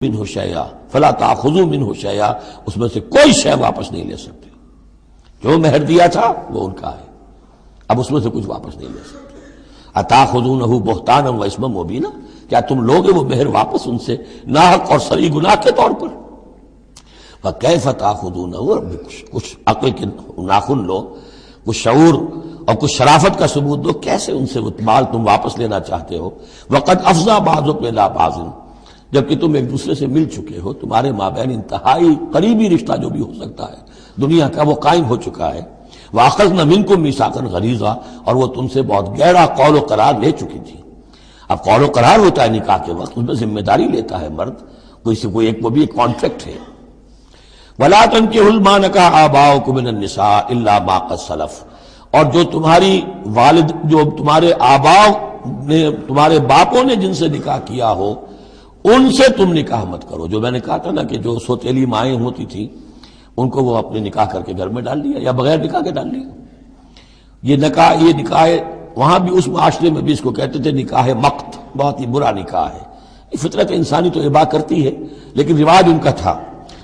منہ شیئا فلا تاخذوا منہ شیئا، اس میں سے کوئی شے واپس نہیں لے سکتے۔ جو مہر دیا تھا وہ ان کا ہے، اب اس میں سے کچھ واپس نہیں لے سکتے۔ اتاخذونہ بہتانا و اسما مبینا، کیا تم لوگے وہ مہر واپس ان سے ناحق اور صریح گناہ کے طور پر؟ وکیف تاخذونہ، کچھ عقل کے ناخن لو، کچھ شعور اور کچھ شرافت کا ثبوت دو، کیسے ان سے وہ مال تم واپس لینا چاہتے ہو؟ وقد افضى بعضكم الى بعض، جبکہ تم ایک دوسرے سے مل چکے ہو، تمہارے مابین انتہائی قریبی رشتہ جو بھی ہو سکتا ہے دنیا کا وہ قائم ہو چکا ہے۔ وَأَخَذْنَا مِنْكُمْ مِيثَاقًا غَلِيظًا، اور وہ تم سے بہت گہرا قول و قرار لے چکی تھی۔ اب قول و قرار ہوتا ہے نکاح کے وقت، اس میں ذمہ داری لیتا ہے مرد، کوئی ایک وہ بھی ایک کانٹریکٹ ہے۔ وَلَا تَنكِحُوا مَا نَكَحَ آبَاؤُكُم مِّنَ النِّسَاءِ إِلَّا مَا قَدْ سَلَفَ، اور جو تمہاری والد، جو تمہارے آباء نے، تمہارے باپوں نے جن سے نکاح کیا ہو ان سے تم نکاح مت کرو۔ جو میں نے کہا تھا نا کہ جو سوتیلی مائیں ہوتی تھیں ان کو وہ اپنے نکاح کر کے گھر میں ڈال دیا یا بغیر نکاح کے ڈال دیا۔ یہ نکاح وہاں بھی اس معاشرے میں بھی اس کو کہتے تھے نکاح مقت، بہت ہی برا نکاح ہے۔ یہ فطرت انسانی تو اباح کرتی ہے لیکن رواج ان کا تھا۔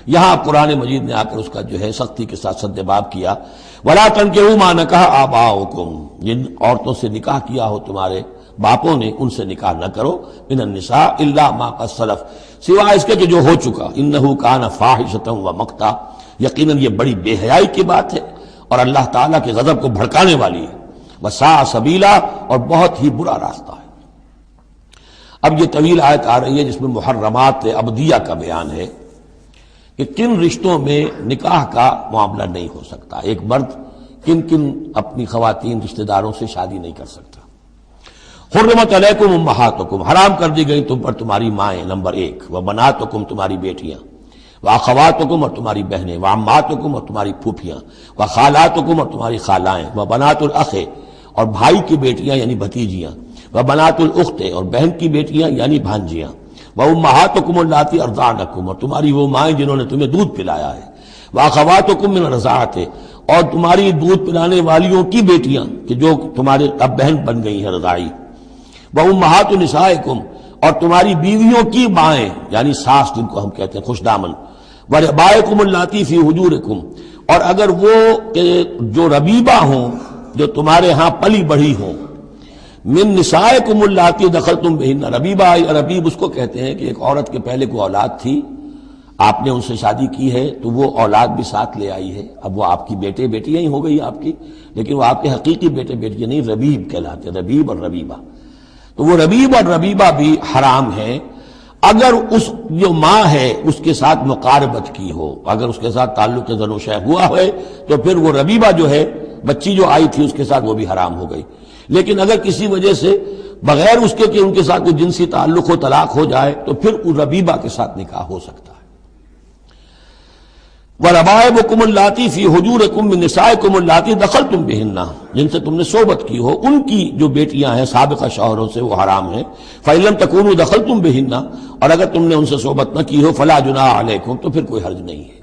یہاں قرآن مجید نے آ کر اس کا جو ہے سختی کے ساتھ سدباب کیا۔ وَلَا تَنكِحُوا مَا نَكَحَ آبَاؤُكُم، جن عورتوں سے نکاح کیا ہو تمہارے باپوں نے ان سے نکاح نہ کرو، من النساء الا ما قد سلف، سوائے اس کے کہ جو ہو چکا، انہ کان فاحشۃ و مقتا، یقیناً یہ بڑی بے حیائی کی بات ہے اور اللہ تعالیٰ کے غضب کو بھڑکانے والی ہے، وساء سبیلا، اور بہت ہی برا راستہ ہے۔ اب یہ طویل آیت آ رہی ہے جس میں محرمات ابدیہ کا بیان ہے کہ کن رشتوں میں نکاح کا معاملہ نہیں ہو سکتا، ایک مرد کن کن اپنی خواتین رشتہ داروں سے شادی نہیں کر سکتا۔ حرمت علیکم امہاتکم، حرام کر دی گئی تم پر تمہاری مائیں، نمبر ایک، وبناتکم، تمہاری بیٹیاں، واخواتکم، اور تمہاری بہنیں، وعماتکم، اور تمہاری پھوپھیاں، وخالاتکم، اور تمہاری خالائیں، وبنات الاخ، اور بھائی کی بیٹیاں یعنی بھتیجیاں، وبنات الاخت، اور بہن کی بیٹیاں یعنی بھانجیاں، وامہاتکم اللاتی ارضعنکم، اور تمہاری وہ مائیں جنہوں نے تمہیں دودھ پلایا ہے، واخواتکم من الرضاعۃ، اور تمہاری دودھ پلانے والیوں کی بیٹیاں کہ جو تمہارے اب بہن بن گئی ہیں رضاعی، وامہات نسائکم، اور تمہاری بیویوں کی مائیں یعنی ساس جن کو ہم کہتے ہیں خوش دامن، وربائکم اللاتی فی حجورکم، اور اگر وہ کہ جو ربیبہ ہوں جو تمہارے ہاں پلی بڑھی ہوں، من نسائکم اللاتی دخلتم بہن، ربیبہ یا ربیب اس کو کہتے ہیں کہ ایک عورت کے پہلے کوئی اولاد تھی، آپ نے ان سے شادی کی ہے تو وہ اولاد بھی ساتھ لے آئی ہے، اب وہ آپ کی بیٹے بیٹیاں ہی ہو گئی آپ کی، لیکن وہ آپ کے حقیقی بیٹے بیٹیاں نہیں، ربیب کہلاتے، ربیب اور ربیبہ۔ تو وہ ربیب اور ربیبہ بھی حرام ہے اگر اس جو ماں ہے اس کے ساتھ مقاربت کی ہو، اگر اس کے ساتھ تعلق زن و شہ ہوا ہے تو پھر وہ ربیبہ جو ہے بچی جو آئی تھی اس کے ساتھ وہ بھی حرام ہو گئی۔ لیکن اگر کسی وجہ سے بغیر اس کے کہ ان کے ساتھ کوئی جنسی تعلق ہو، طلاق ہو جائے تو پھر اس ربیبہ کے ساتھ نکاح ہو سکتا ہے۔ وَرَبَائِبُكُمُ اللَّاتِي فِي حُجُورِكُم مِّن نِّسَائِكُمُ اللَّاتِي دَخَلْتُم بِهِنَّ، جن سے تم نے صحبت کی ہو، ان کی جو بیٹیاں ہیں سابقہ شوہروں سے وہ حرام ہیں۔ فَإِن لَّمْ تَكُونُوا دَخَلْتُم بِهِنَّ، اور اگر تم نے ان سے صحبت نہ کی ہو، فَلَا جُنَاحَ عَلَيْكُمْ، تو پھر کوئی حرج نہیں ہے۔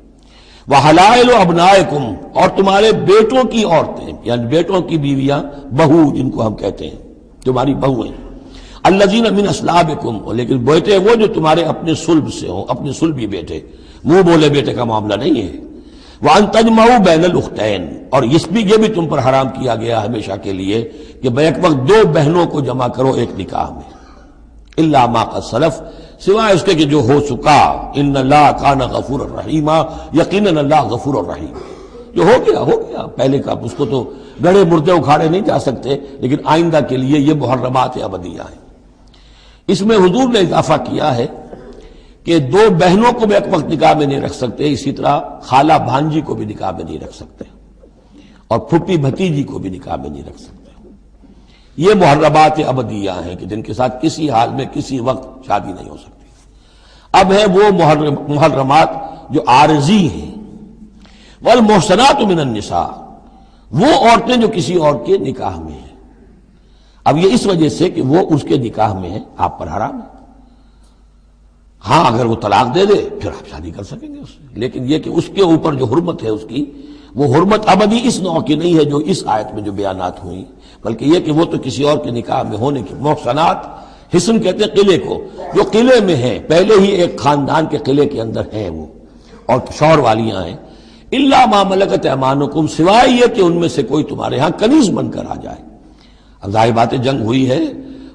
وَحَلَائِلُ أَبْنَائِكُمْ، اور تمہارے بیٹوں کی عورتیں یعنی بیٹوں کی بیویاں، بہو جن کو ہم کہتے ہیں، تمہاری بہو ہیں، الَّذِينَ مِنْ أَصْلَابِكُمْ، لیکن بیٹے وہ جو تمہارے اپنے صلب سے ہوں، اپنے صلبی بیٹے، منہ بولے بیٹے کا معاملہ نہیں ہے۔ وَأَن تَجْمَعُوا بَيْنَ الْأُخْتَيْنِ، اور یہ بھی تم پر حرام کیا گیا ہمیشہ کے لیے کہ بیک وقت دو بہنوں کو جمع کرو ایک نکاح میں، إِلَّا مَا قَدْ سَلَفَ، سوائے اس کے کہ جو ہو چکا، إِنَّ اللَّهَ كَانَ غَفُورًا رَحِيمًا، یقیناً اللہ غفور الرحیم، جو ہو گیا پہلے کا، اس کو تو گڑھے مردے اکھاڑے نہیں جا سکتے، لیکن آئندہ کے لیے یہ محرمات ابدیہ ہیں۔ اس میں حضور نے اضافہ کیا ہے کہ دو بہنوں کو بھی ایک وقت نکاح میں نہیں رکھ سکتے، اسی طرح خالہ بھانجی کو بھی نکاح میں نہیں رکھ سکتے، اور پھوپھی بھتیجی کو بھی نکاح میں نہیں رکھ سکتے۔ یہ محرمات ابدیہ ہیں کہ جن کے ساتھ کسی حال میں کسی وقت شادی نہیں ہو سکتی۔ اب ہے وہ محرمات جو عارضی ہیں۔ والمحصنات من النساء، وہ عورتیں جو کسی اور کے نکاح میں ہیں، اب یہ اس وجہ سے کہ وہ اس کے نکاح میں ہے آپ پر حرام ہے۔ ہاں اگر وہ طلاق دے دے پھر آپ شادی کر سکیں گے اس سے، لیکن یہ کہ اس کے اوپر جو حرمت ہے اس کی، وہ حرمت ابدی اس نوع کی نہیں ہے جو اس آیت میں جو بیانات ہوئی، بلکہ یہ کہ وہ تو کسی اور کے نکاح میں ہونے کی، محصنات حصن کہتے ہیں قلعے کو، جو قلعے میں ہے، پہلے ہی ایک خاندان کے قلعے کے اندر ہیں وہ، اور شوہر والیاں ہیں، الا ما ملکت ایمانکم، سوائے یہ کہ ان میں سے کوئی تمہارے ہاں کنیز بن کر آ جائے۔ اب ظاہر بات ہے جنگ ہوئی ہے،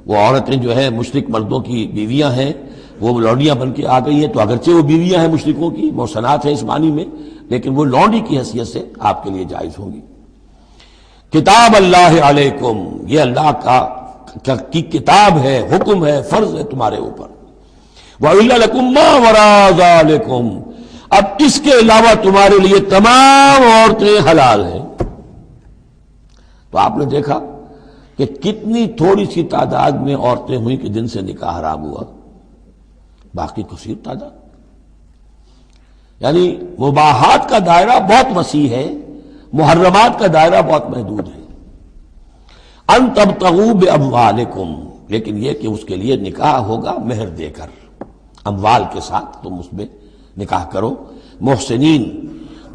وہ عورتیں جو ہے مشرک مردوں کی بیویاں ہیں، وہ لونڈیاں بن کے آ گئی ہیں، تو اگرچہ وہ بیویاں ہیں مشرکوں کی، محصنات ہیں اس معنی میں، لیکن وہ لونڈی کی حیثیت سے آپ کے لیے جائز ہوں گی۔ کتاب اللہ علیکم، یہ اللہ کی کتاب ہے، حکم ہے، فرض ہے تمہارے اوپر۔ وَأُحِلَّ لَكُم مَّا وَرَاءَ ذَلِكُمْ، اب اس کے علاوہ تمہارے لیے تمام عورتیں حلال ہیں۔ تو آپ نے دیکھا کہ کتنی تھوڑی سی تعداد میں عورتیں ہوئیں کہ جن سے نکاح حرام ہوا، باقی کثیر تعداد، یعنی مباحات کا دائرہ بہت وسیع ہے، محرمات کا دائرہ بہت محدود ہے۔ ان تبتغوا باموالکم، لیکن یہ کہ اس کے لیے نکاح ہوگا مہر دے کر، اموال کے ساتھ تم اس میں نکاح کرو، محسنین،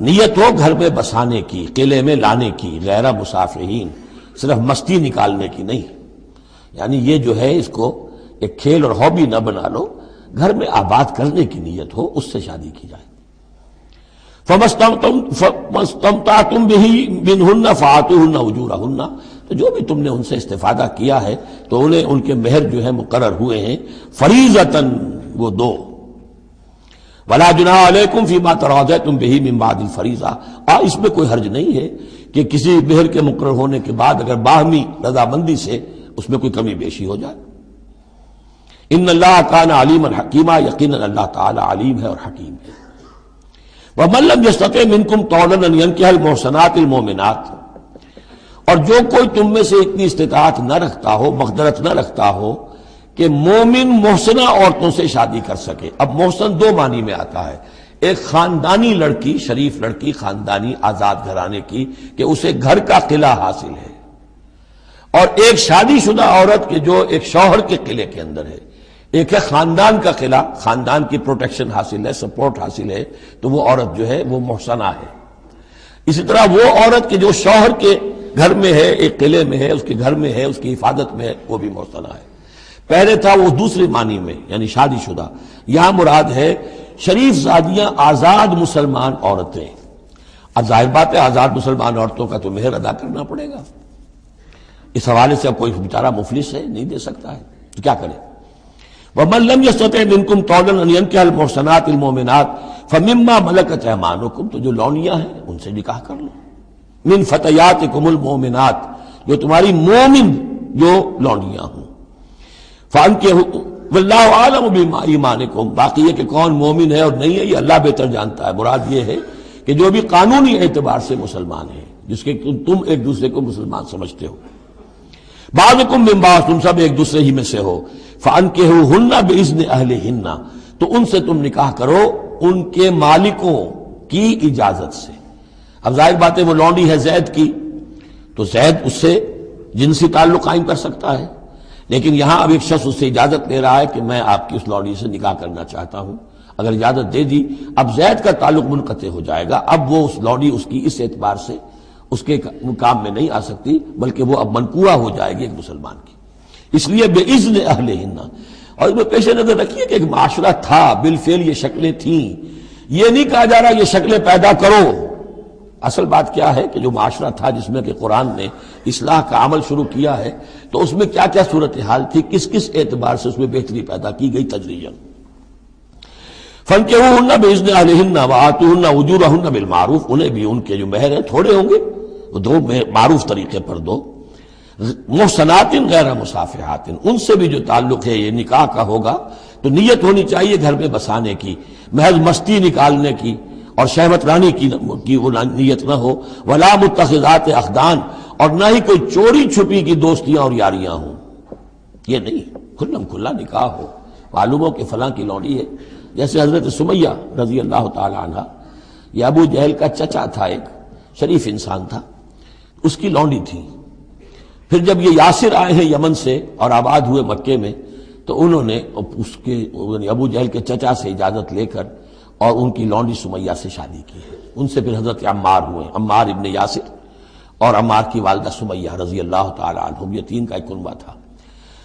نیت ہو گھر میں بسانے کی، قلعے میں لانے کی، غیر مسافرین، صرف مستی نکالنے کی نہیں، یعنی یہ جو ہے اس کو ایک کھیل اور ہابی نہ بنا لو، گھر میں آباد کرنے کی نیت ہو، اس سے شادی کی جائے۔ فَمَسْتَمْتَعْتُمْ بِهِ مِنْهُنَّ فَآتُوهُنَّ أُجُورَهُنَّ، تو جو بھی تم نے ان سے استفادہ کیا ہے تو انہیں ان کے مہر جو ہے مقرر ہوئے ہیں، فریضۃً، وہ دو۔ وَلَا جُنَاحَ عَلَيْكُمْ فِيمَا تَرَاضَيْتُمْ بِهِ مِنْ بَعْدِ الْفَرِيضَةِ، اس میں کوئی حرج نہیں ہے کہ کسی مہر کے مقرر ہونے کے بعد اگر باہمی رضامندی سے اس میں کوئی کمی بیشی ہو جائے۔ ان اللہ کان علیما حکیما، یقیناً اللہ تعالی علیم ہے اور حکیم ہے۔ وَمَن لَّمْ يَسْتَطِعْ مِنكُمْ طَوْلًا أَن يَنكِحَ الْمُحْصَنَاتِ الْمُؤْمِنَاتِ، اور جو کوئی تم میں سے اتنی استطاعت نہ رکھتا ہو، مقدرت نہ رکھتا ہو کہ مومن محسنہ عورتوں سے شادی کر سکے۔ اب محسن دو معنی میں آتا ہے، ایک خاندانی لڑکی، شریف لڑکی، خاندانی آزاد گھرانے کی کہ اسے گھر کا قلعہ حاصل ہے، اور ایک شادی شدہ عورت کے جو ایک شوہر کے قلعے کے اندر ہے، ایک ہے خاندان کا قلعہ، خاندان کی پروٹیکشن حاصل ہے، سپورٹ حاصل ہے، تو وہ عورت جو ہے وہ محسنہ ہے۔ اسی طرح وہ عورت کے جو شوہر کے گھر میں ہے، ایک قلعے میں ہے، اس کے گھر میں ہے، اس کی حفاظت میں ہے، وہ بھی محسنہ ہے۔ پہلے تھا وہ دوسری معنی میں، یعنی شادی شدہ، یہاں مراد ہے شریف زادیاں، آزاد مسلمان عورتیں۔ اب ظاہر بات ہے آزاد مسلمان عورتوں کا تو مہر ادا کرنا پڑے گا، اس حوالے سے اب کوئی بیچارہ مفلس ہے، نہیں دے سکتا ہے، تو کیا کرے؟ وَمَن لَّمْ يَسْتَطِعْ مِنكُمْ طَوْلًا أَن يَنكِحَ الْمُحْصَنَاتِ الْمُؤْمِنَاتِ فَمِمَّا مَلَكَتْ أَيْمَانُكُمْ، تو جو لونیاں ہیں ان سے نکاح کر لو، من فتياتكم المؤمنات، جو تمہاری مومن جو لونڈیاں ہوں، فَأَنكِحُوا وَاللَّهُ أَعْلَمُ بِإِيمَانِكُمْ، باقی یہ کہ کون مومن ہے اور نہیں ہے یہ اللہ بہتر جانتا ہے۔ مراد یہ ہے کہ جو بھی قانونی اعتبار سے مسلمان ہیں، جس کے تم ایک دوسرے کو مسلمان سمجھتے ہو، بعضکم من بعض، تم سب ایک دوسرے ہی میں سے ہو، فَأَنكِحُوهُنَّ بِإِذْنِ أَهْلِهِنَّ، تو ان سے تم نکاح کرو ان کے مالکوں کی اجازت سے۔ اب ظاہر بات ہے وہ لونڈی ہے زید کی، تو زید اس سے جنسی تعلق قائم کر سکتا ہے، لیکن یہاں اب ایک شخص اس سے اجازت لے رہا ہے کہ میں آپ کی اس لونڈی سے نکاح کرنا چاہتا ہوں۔ اگر اجازت دے دی، اب زید کا تعلق منقطع ہو جائے گا، اب وہ اس لونڈی اس کی اس اعتبار سے اس کے کام میں نہیں آ سکتی، بلکہ وہ اب منقوع ہو جائے گی ایک مسلمان کی۔ اس لیے بے اذن اہلہن، اور اس میں پیش نظر رکھیے کہ ایک معاشرہ تھا، بالفعل یہ شکلیں تھیں، یہ نہیں کہا جا رہا یہ شکلیں پیدا کرو۔ اصل بات کیا ہے کہ جو معاشرہ تھا جس میں کہ قرآن نے اصلاح کا عمل شروع کیا ہے، تو اس میں کیا کیا صورتحال تھی، کس کس اعتبار سے اس میں بہتری پیدا کی گئی تدریجاً۔ فَانكِحُوهُنَّ بِإِذْنِ أَهْلِهِنَّ وَآتُوهُنَّ أُجُورَهُنَّ بِالْمَعْرُوفِ، انہیں بھی ان کے جو مہر ہیں تھوڑے ہوں گے، وہ دو معروف طریقے پر دو۔ محسنات غیر مسافحات، ان سے بھی جو تعلق ہے یہ نکاح کا ہوگا تو نیت ہونی چاہیے گھر میں بسانے کی، محض مستی نکالنے کی اور شہوت رانی کی وہ نیت نہ ہو۔ ولا متخذات اخدان، اور نہ ہی کوئی چوری چھپی کی دوستیاں اور یاریاں ہوں، یہ نہیں، کھلم کھلا نکاح ہو، معلوم ہو کہ فلاں کی لونڈی ہے، جیسے حضرت سمیہ رضی اللہ تعالی عنہ، یہ ابو جہل کا چچا تھا، ایک شریف انسان تھا، اس کی لونڈی تھی۔ پھر جب یہ یاسر آئے ہیں یمن سے اور آباد ہوئے مکے میں، تو انہوں نے اس کے ابو جہل کے چچا سے اجازت لے کر اور ان کی لونڈی سمیہ سے شادی کی ہے۔ ان سے پھر حضرت عمار ہوئے، عمار ابن یاسر اور عمار کی والدہ سمیہ رضی اللہ تعالی عنہم، یہ تین کا ایک کنبہ تھا۔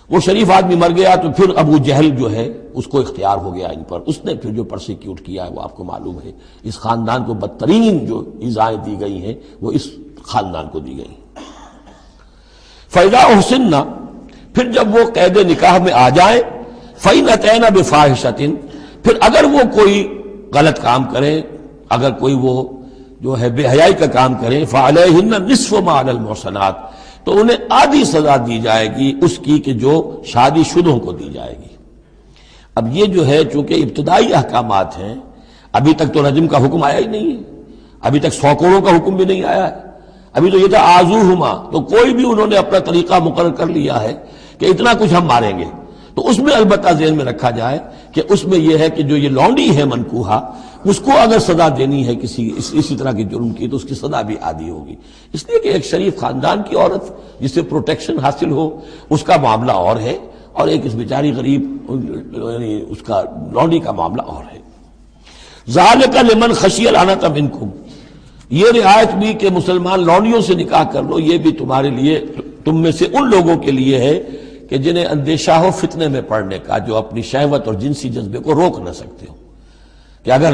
وہ شریف آدمی مر گیا تو پھر ابو جہل جو ہے اس کو اختیار ہو گیا ان پر، اس نے پھر جو پرسیکیوٹ کیا ہے وہ آپ کو معلوم ہے۔ اس خاندان کو بدترین جو ایذائیں دی گئی ہیں وہ اس خاندان کو دی گئی۔ فَإِذَا أُحْسِنَّ، پھر جب وہ قید نکاح میں آ جائیں، فَإِنْ أَتَيْنَ بِفَاحِشَةٍ، پھر اگر وہ کوئی غلط کام کریں، اگر کوئی وہ جو ہے بے حیائی کا کام کریں، فَعَلَيْهِنَّ نِصْفُ مَا عَلَى الْمُحْصَنَاتِ، تو انہیں آدھی سزا دی جائے گی اس کی کہ جو شادی شدوں کو دی جائے گی۔ اب یہ جو ہے چونکہ ابتدائی احکامات ہیں، ابھی تک تو رجم کا حکم آیا ہی نہیں ہے، ابھی تک 100 کوڑوں کا حکم بھی نہیں آیا ہے، ابھی تو یہ تھا آزوہما، تو کوئی بھی انہوں نے اپنا طریقہ مقرر کر لیا ہے کہ اتنا کچھ ہم ماریں گے، تو اس میں البتہ ذہن میں رکھا جائے کہ اس میں یہ ہے کہ جو یہ لونڈی ہے منکوحہ، اس کو اگر سزا دینی ہے اسی طرح کی جرم کی تو اس کی سزا بھی عادی ہوگی، اس لیے کہ ایک شریف خاندان کی عورت جسے پروٹیکشن حاصل ہو اس کا معاملہ اور ہے، اور ایک اس بیچاری غریب یعنی اس کا لونڈی کا معاملہ اور ہے۔ ذالک لمن خشی العنۃ منکم، یہ رعایت بھی کہ مسلمان لونڈیوں سے نکاح کر لو، یہ بھی تمہارے لیے، تم میں سے ان لوگوں کے لیے ہے کہ جنہیں اندیشہ ہو فتنے میں پڑنے کا، جو اپنی شہوت اور جنسی جذبے کو روک نہ سکتے ہو، کہ اگر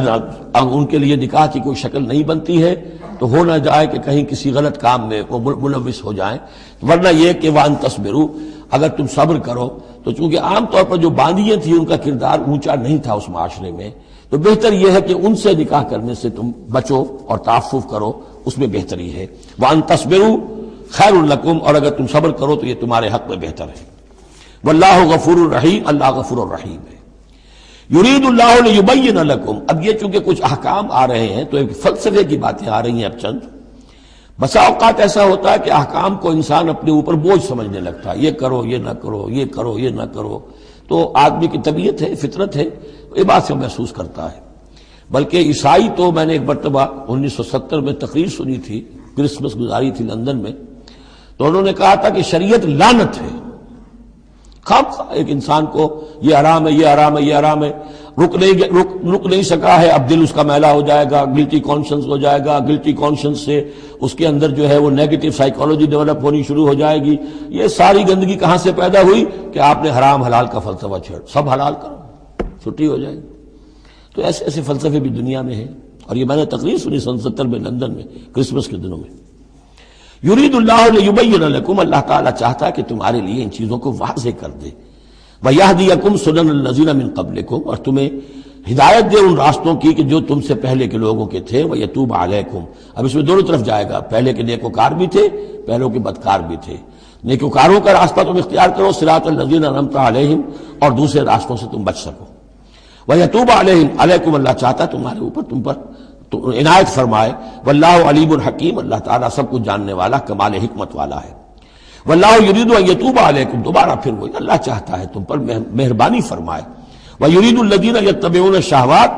ان کے لیے نکاح کی کوئی شکل نہیں بنتی ہے تو ہو نہ جائے کہ کہیں کسی غلط کام میں وہ ملوث ہو جائیں، ورنہ یہ کہ وان تصبروا، اگر تم صبر کرو، تو چونکہ عام طور پر جو باندیاں تھیں ان کا کردار اونچا نہیں تھا اس معاشرے میں، تو بہتر یہ ہے کہ ان سے نکاح کرنے سے تم بچو اور تعفف کرو، اس میں بہتری ہے۔ وان تصبروا خیر لکم، اور اگر تم صبر کرو تو یہ تمہارے حق میں بہتر ہے۔ واللہ غفور الرحیم، اللہ غفور الرحیم ہے۔ یرید اللہ لیبین لکم، اب یہ چونکہ کچھ احکام آ رہے ہیں تو ایک فلسفے کی باتیں آ رہی ہیں اب چند۔ بسا اوقات ایسا ہوتا ہے کہ احکام کو انسان اپنے اوپر بوجھ سمجھنے لگتا ہے، یہ کرو یہ نہ کرو، یہ کرو یہ نہ کرو، تو آدمی کی طبیعت ہے، فطرت ہے، یہ بات سے محسوس کرتا ہے۔ بلکہ عیسائی تو میں نے ایک مرتبہ 1970 میں تقریر سنی تھی، کرسمس گزاری تھی لندن میں، تو انہوں نے کہا تھا کہ شریعت لعنت ہے، ایک انسان کو یہ حرام ہے یہ حرام ہے یہ حرام ہے، رک نہیں سکا ہے، اب دل اس کا میلا ہو جائے گا، گلٹی کانشنس ہو جائے گا، گلٹی کانشنس سے اس کے اندر جو ہے وہ نیگیٹو سائیکالوجی ڈیولپ ہونی شروع ہو جائے گی۔ یہ ساری گندگی کہاں سے پیدا ہوئی کہ آپ نے حرام حلال کا فلسفہ چھیڑ، سب حلال کرو چھٹی ہو جائے گی۔ تو ایسے ایسے فلسفے بھی دنیا میں ہیں، اور یہ میں نے تقریر سنی 1970 میں لندن میں کرسمس کے دنوں میں۔ یرید اللہ لیبین لکم، اللہ تعالیٰ چاہتا ہے کہ تمہارے لیے ان چیزوں کو واضح کر دے۔ وَیَہْدِیَکُمْ سُنَنَ الَّذِینَ مِن قَبْلِکُم، اور تمہیں ہدایت دے ان راستوں کی کہ جو تم سے پہلے کے لوگوں کے تھے۔ وَیَتُوبَ عَلَیکُم، اب اس میں دونوں طرف جائے گا، پہلے کے نیکوکار بھی تھے، پہلوں کے بدکار بھی تھے۔ نیکوکاروں کا راستہ تم اختیار کرو، صراط الذین انعمت علیہم، اور دوسرے راستوں سے تم بچ سکو۔ وَیَتُوبَ عَلَیہم، علیکم، اللہ چاہتا ہے تمہارے اوپر، تم پر عنایت فرمائے۔ واللہ علیم الحکیم، اللہ تعالیٰ سب کچھ جاننے والا، کمال حکمت والا ہے۔ واللہ یرید ان یتوب علیکم، دوبارہ پھر وہی، اللہ چاہتا ہے تم پر مہربانی فرمائے۔ ویرید الذین یتبعون الشہوات،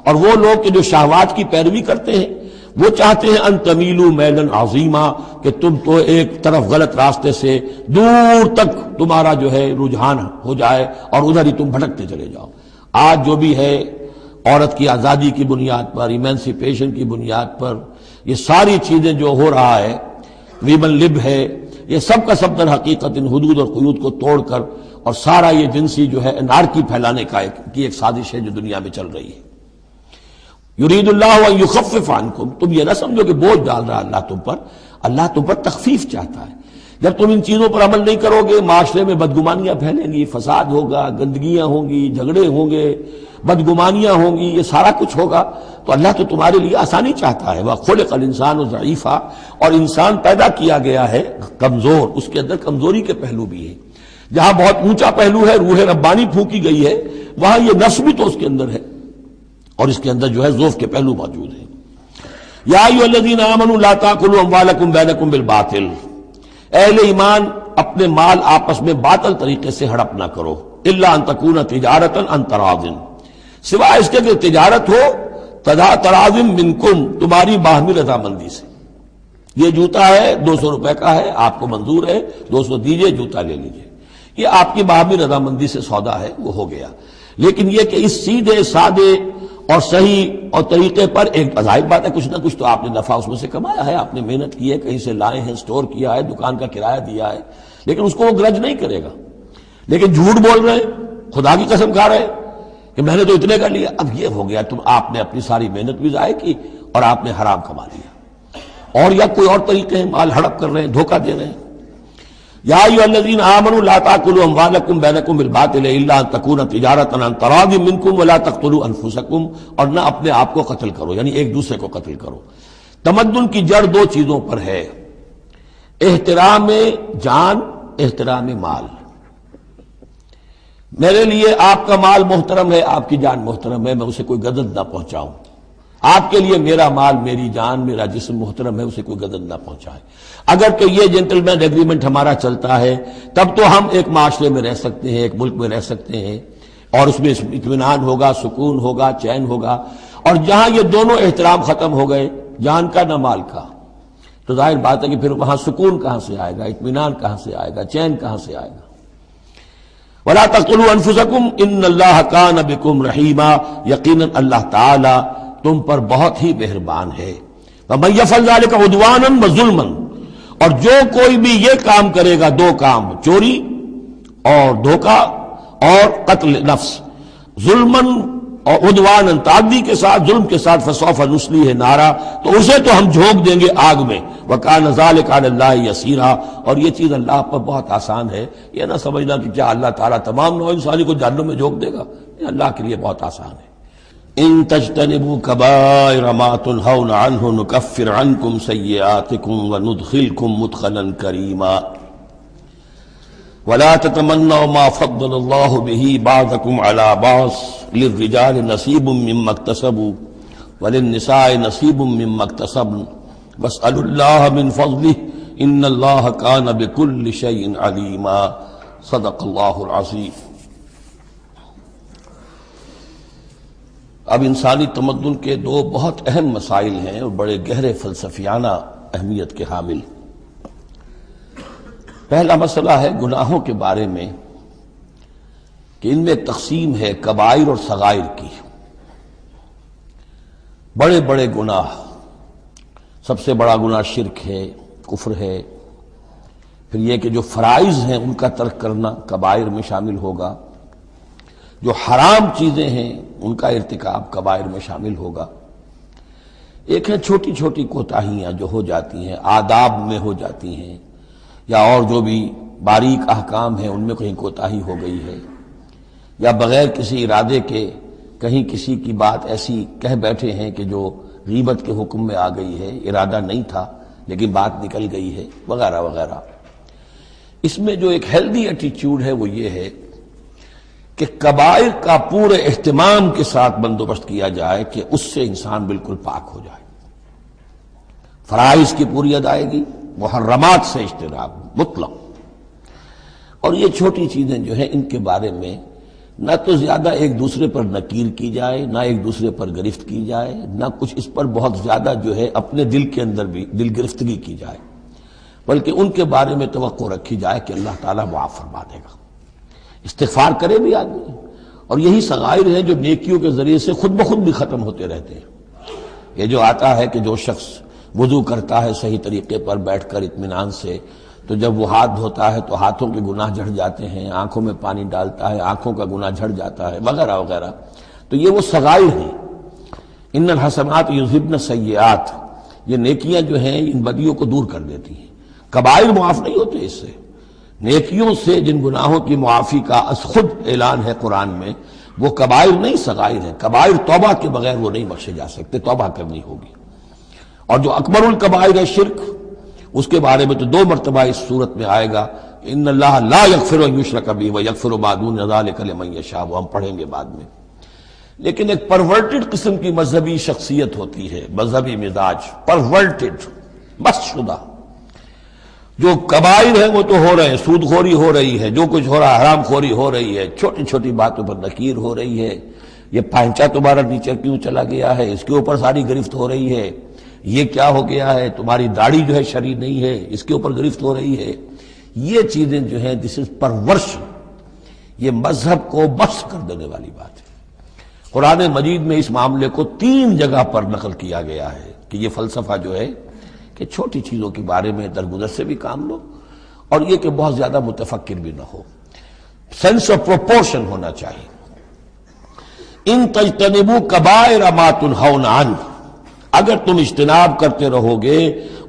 اور وہ لوگ کہ جو شہوات کی پیروی کرتے ہیں، وہ چاہتے ہیں ان تمیلوا میلا عظیما، کہ تم تو ایک طرف غلط راستے سے دور تک تمہارا جو ہے رجحان ہو جائے اور ادھر ہی تم بھٹکتے چلے جاؤ۔ آج جو بھی ہے عورت کی آزادی کی بنیاد پر، ایمینسیپیشن کی بنیاد پر، یہ ساری چیزیں جو ہو رہا ہے، ویمن لب ہے، یہ سب کا سب در حقیقت ان حدود اور قیود کو توڑ کر، اور سارا یہ جنسی جو ہے انارکی پھیلانے کی ایک سازش ہے جو دنیا میں چل رہی ہے۔ یرید اللہ ان یخفف عنکم، تم یہ نہ سمجھو کہ بوجھ ڈال رہا اللہ تم پر، اللہ تم پر تخفیف چاہتا ہے۔ جب تم ان چیزوں پر عمل نہیں کرو گے، معاشرے میں بدگمانیاں پھیلیں گی، فساد ہوگا، گندگیاں ہوں گی، جھگڑے ہوں گے، بدگمانیاں ہوں گی، یہ سارا کچھ ہوگا، تو اللہ تو تمہارے لیے آسانی چاہتا ہے۔ وَخُلِقَ الْإِنسَانُ ضَعِيفًا، اور انسان پیدا کیا گیا ہے کمزور، اس کے اندر کمزوری کے پہلو بھی ہیں۔ جہاں بہت اونچا پہلو ہے، روح ربانی پھونکی گئی ہے، وہاں یہ نفس بھی تو اس کے اندر ہے، اور اس کے اندر جو ہے ضعف کے پہلو موجود ہیں۔ یا ایھا الذین آمنوا لا تأکلوا اموالکم بینکم بالباطل، اہل ایمان اپنے مال آپس میں باطل طریقے سے ہڑپ نہ کرو، الا ان تکون تجارتا عن تراض، سوائے اس کے کہ تجارت ہو تراض منکم، تمہاری باہمی رضامندی سے۔ یہ جوتا ہے 200 روپے کا ہے، آپ کو منظور ہے، 200 دیجئے، جوتا لے لیجئے، یہ آپ کی باہمی رضامندی سے سودا ہے، وہ ہو گیا۔ لیکن یہ کہ اس سیدھے سادے اور صحیح اور طریقے پر، ایک ظاہر بات ہے کچھ نہ کچھ تو آپ نے نفع اس میں سے کمایا ہے، آپ نے محنت کی ہے، کہیں سے لائے ہیں، سٹور کیا ہے، دکان کا کرایہ دیا ہے، لیکن اس کو وہ گرج نہیں کرے گا۔ لیکن جھوٹ بول رہے ہیں، خدا کی قسم کھا رہے ہیں کہ میں نے تو اتنے کا لیا. اب یہ ہو گیا آپ نے اپنی ساری محنت بھی ضائع کی اور آپ نے حرام کما لیا. اور یا کوئی اور طریقے ہیں، مال ہڑپ کر رہے ہیں، دھوکہ دے رہے ہیں. یا ایھا الذین آمنوا لا تاکلوا اموالکم بینکم بالباطل الا ان تکون تجارۃ عن تراض منکم ولا تقتلوا انفسکم، اور نہ اپنے آپ کو قتل کرو، یعنی ایک دوسرے کو قتل کرو. تمدن کی جڑ دو چیزوں پر ہے، احترام جان، احترام مال. میرے لیے آپ کا مال محترم ہے، آپ کی جان محترم ہے، میں اسے کوئی گدن نہ پہنچاؤں. آپ کے لیے میرا مال، میری جان، میرا جسم محترم ہے، اسے کوئی گدن نہ پہنچائے. اگر کہ یہ جنٹل مین ایگریمنٹ ہمارا چلتا ہے تب تو ہم ایک معاشرے میں رہ سکتے ہیں، ایک ملک میں رہ سکتے ہیں، اور اس میں اطمینان ہوگا، سکون ہوگا، چین ہوگا. اور جہاں یہ دونوں احترام ختم ہو گئے، جان کا نہ مال کا، تو ظاہر بات ہے کہ پھر وہاں سکون کہاں سے آئے گا، اطمینان کہاں سے آئے گا، چین کہاں سے آئے گا. وَلَا تَقْتُلُوا أَنفُسَكُمْ إِنَّ اللَّهَ كَانَ بِكُمْ رَحِيمًا، یقیناً اللہ تعالی تم پر بہت ہی مہربان ہے. وَمَن يَفْعَلْ ذَلِكَ عُدْوَانًا وَظُلْمًا، اور جو کوئی بھی یہ کام کرے گا، دو کام، چوری اور دھوکہ اور قتل نفس، ظلماً اور عدواناً، تعدی کے ساتھ، ظلم کے ساتھ، فسوف نصلیہ نارا، تو اسے تو ہم جھونک دیں گے آگ میں. وَكَانَ ذَلِكَ عَلَى اللَّهِ يَسِيرًا، اور یہ چیز اللہ پر بہت آسان ہے. یہ نہ سمجھنا کہ کیا اللہ تعالیٰ تمام نوع انسانی کو جہنم میں جھونک دے گا، یہ اللہ کے لیے بہت آسان ہے. ان تجتنبوا كبائر ما تنهون عنه نكفر عنكم سيئاتكم وندخلكم مدخلا كريما ولا تتمنوا ما فضل الله به بعضكم على بعض للرجال نصيب مما اكتسبوا وللنساء نصيب مما اكتسبن واسألوا الله من فضله ان الله كان بكل شيء عليما. صدق الله العظيم. اب انسانی تمدن کے دو بہت اہم مسائل ہیں اور بڑے گہرے فلسفیانہ اہمیت کے حامل. پہلا مسئلہ ہے گناہوں کے بارے میں کہ ان میں تقسیم ہے کبائر اور صغائر کی. بڑے بڑے گناہ، سب سے بڑا گناہ شرک ہے، کفر ہے. پھر یہ کہ جو فرائض ہیں ان کا ترک کرنا کبائر میں شامل ہوگا. جو حرام چیزیں ہیں ان کا ارتکاب کبائر میں شامل ہوگا. ایک ہے چھوٹی چھوٹی کوتاہیاں جو ہو جاتی ہیں، آداب میں ہو جاتی ہیں، یا اور جو بھی باریک احکام ہیں ان میں کہیں کوتاہی ہو گئی ہے، یا بغیر کسی ارادے کے کہیں کسی کی بات ایسی کہہ بیٹھے ہیں کہ جو غیبت کے حکم میں آ گئی ہے، ارادہ نہیں تھا لیکن بات نکل گئی ہے، وغیرہ وغیرہ. اس میں جو ایک ہیلدی ایٹیچیوڈ ہے وہ یہ ہے کہ کبائر کا پورے اہتمام کے ساتھ بندوبست کیا جائے کہ اس سے انسان بالکل پاک ہو جائے. فرائض کی پوری ادائیگی، محرمات سے اجتناب مطلق. اور یہ چھوٹی چیزیں جو ہیں ان کے بارے میں نہ تو زیادہ ایک دوسرے پر نکیر کی جائے، نہ ایک دوسرے پر گرفت کی جائے، نہ کچھ اس پر بہت زیادہ جو ہے اپنے دل کے اندر بھی دل گرفتگی کی جائے، بلکہ ان کے بارے میں توقع رکھی جائے کہ اللہ تعالیٰ معاف فرما دے گا. استغفار کرے بھی آدمی. اور یہی صغائر ہیں جو نیکیوں کے ذریعے سے خود بخود بھی ختم ہوتے رہتے ہیں. یہ جو آتا ہے کہ جو شخص وضو کرتا ہے صحیح طریقے پر بیٹھ کر اطمینان سے، تو جب وہ ہاتھ دھوتا ہے تو ہاتھوں کے گناہ جھڑ جاتے ہیں، آنکھوں میں پانی ڈالتا ہے آنکھوں کا گناہ جھڑ جاتا ہے، وغیرہ وغیرہ. تو یہ وہ صغائر ہیں. ان الحسنات یذہبن السیئات، یہ نیکیاں جو ہیں ان بدیوں کو دور کر دیتی ہیں. کبائر معاف نہیں ہوتے اس سے. نیکیوں سے جن گناہوں کی معافی کا خود اعلان ہے قرآن میں، وہ کبائر نہیں صغائر ہیں. کبائر توبہ کے بغیر وہ نہیں بخشے جا سکتے، توبہ کرنی ہوگی. اور جو اکبر الکبائر ہے شرک، اس کے بارے میں تو 2 مرتبہ اس صورت میں آئے گا کہ ان اللہ لا یغفر ان یشرک بہ ویغفر ما دون ذلک لمن یشاء، وہ ہم پڑھیں گے بعد میں. لیکن ایک پرورٹڈ قسم کی مذہبی شخصیت ہوتی ہے، مذہبی مزاج، پرورٹڈ، بس شدہ. جو کبائر ہیں وہ تو ہو رہے ہیں، سود خوری ہو رہی ہے، جو کچھ ہو رہا ہے حرام خوری ہو رہی ہے، چھوٹی چھوٹی باتوں پر نکیر ہو رہی ہے. یہ پائنچا تمہارا نیچے کیوں چلا گیا ہے، اس کے اوپر ساری گرفت ہو رہی ہے. یہ کیا ہو گیا ہے، تمہاری داڑھی جو ہے شرعی نہیں ہے، اس کے اوپر گرفت ہو رہی ہے. یہ چیزیں جو ہیں دس از پرورش، یہ مذہب کو بس کر دینے والی بات ہے. قرآن مجید میں اس معاملے کو 3 جگہ پر نقل کیا گیا ہے کہ یہ فلسفہ جو ہے کہ چھوٹی چیزوں کے بارے میں درگزر سے بھی کام لو، اور یہ کہ بہت زیادہ متفکر بھی نہ ہو. سینس آف پروپورشن ہونا چاہیے. ان تجتنبوا کبائر ما تنہون عنہ، اگر تم اجتناب کرتے رہو گے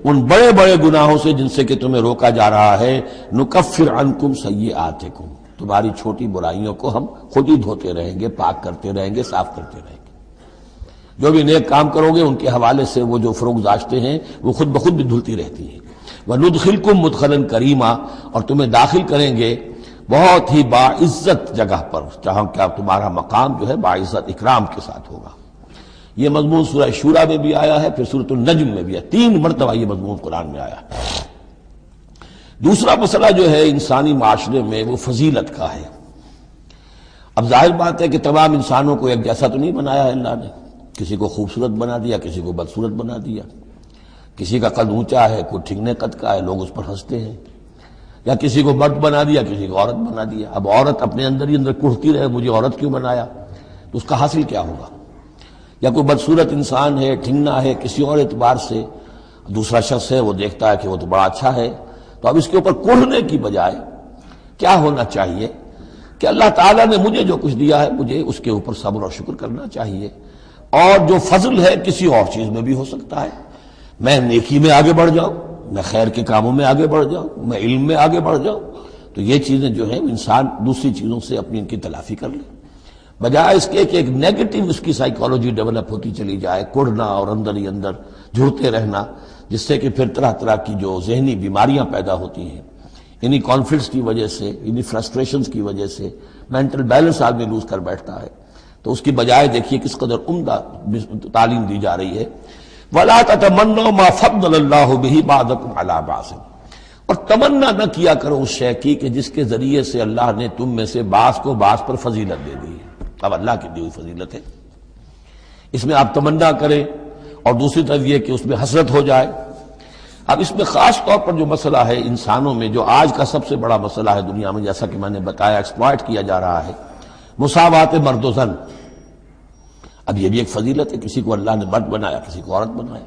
ان بڑے بڑے گناہوں سے جن سے کہ تمہیں روکا جا رہا ہے، نکفر عنکم سیئاتکم، تمہاری چھوٹی برائیوں کو ہم خود ہی دھوتے رہیں گے، پاک کرتے رہیں گے، صاف کرتے رہیں گے. جو بھی نیک کام کرو گے ان کے حوالے سے وہ جو فروغ داشتے ہیں وہ خود بخود بھی دھلتی رہتی ہیں. وَنُدْخِلْكُمْ مُدْخَلًا کریما، اور تمہیں داخل کریں گے بہت ہی باعزت جگہ پر، جہاں کیا تمہارا مقام جو ہے باعزت اکرام کے ساتھ ہوگا. یہ مضمون سورہ شورى میں بھی آیا ہے، پھر سورۃ النجم میں بھی ہے، 3 مرتبہ یہ مضمون قرآن میں آیا ہے. دوسرا مسئلہ جو ہے انسانی معاشرے میں وہ فضیلت کا ہے. اب ظاہر بات ہے کہ تمام انسانوں کو ایک جیسا تو نہیں بنایا ہے اللہ نے، کسی کو خوبصورت بنا دیا، کسی کو بدصورت بنا دیا، کسی کا قد اونچا ہے، کوئی ٹھگنے قد کا ہے، لوگ اس پر ہنستے ہیں، یا کسی کو مرد بنا دیا، کسی کو عورت بنا دیا. اب عورت اپنے اندر ہی اندر کڑھتی رہے مجھے عورت کیوں بنایا، تو اس کا حاصل کیا ہوگا؟ یا کوئی بدصورت انسان ہے، ٹھگنا ہے کسی اور اعتبار سے، دوسرا شخص ہے وہ دیکھتا ہے کہ وہ تو بڑا اچھا ہے، تو اب اس کے اوپر کڑھنے کی بجائے کیا ہونا چاہیے کہ اللہ تعالیٰ نے مجھے جو کچھ دیا ہے مجھے اس کے اوپر صبر اور شکر کرنا چاہیے. اور جو فضل ہے کسی اور چیز میں بھی ہو سکتا ہے، میں نیکی میں آگے بڑھ جاؤں، میں خیر کے کاموں میں آگے بڑھ جاؤں، میں علم میں آگے بڑھ جاؤں، تو یہ چیزیں جو ہیں انسان دوسری چیزوں سے اپنی ان کی تلافی کر لے، بجائے اس کے کہ ایک نیگیٹو اس کی سائیکالوجی ڈیولپ ہوتی چلی جائے، کوڑنا اور اندر ہی اندر جھڑتے رہنا، جس سے کہ پھر طرح طرح کی جو ذہنی بیماریاں پیدا ہوتی ہیں انہی کانفلکٹس کی وجہ سے، انہی فرسٹریشنز کی وجہ سے مینٹل بیلنس آدمی لوز کر بیٹھتا ہے. تو اس کی بجائے دیکھیے کس قدر عمدہ تعلیم دی جا رہی ہے. وَلَا تَتَمَنَّوْا مَا فَضَّلَ اللَّهُ بِهِ بَعْضَكُمْ عَلَىٰ بَعْضٍ، اور تمنا نہ کیا کرو اس شے کی کہ جس کے ذریعے سے اللہ نے تم میں سے بعض کو بعض پر فضیلت دے دی ہے. اب اللہ کی دی ہوئی فضیلت ہے، اس میں آپ تمنا کریں، اور دوسری طرف یہ کہ اس میں حسرت ہو جائے. اب اس میں خاص طور پر جو مسئلہ ہے انسانوں میں، جو آج کا سب سے بڑا مسئلہ ہے دنیا میں، جیسا کہ میں نے بتایا ایکسپلائٹ کیا جا رہا ہے، مساوات مرد و زن. اب یہ بھی ایک فضیلت ہے، کسی کو اللہ نے مرد بنایا، کسی کو عورت بنایا.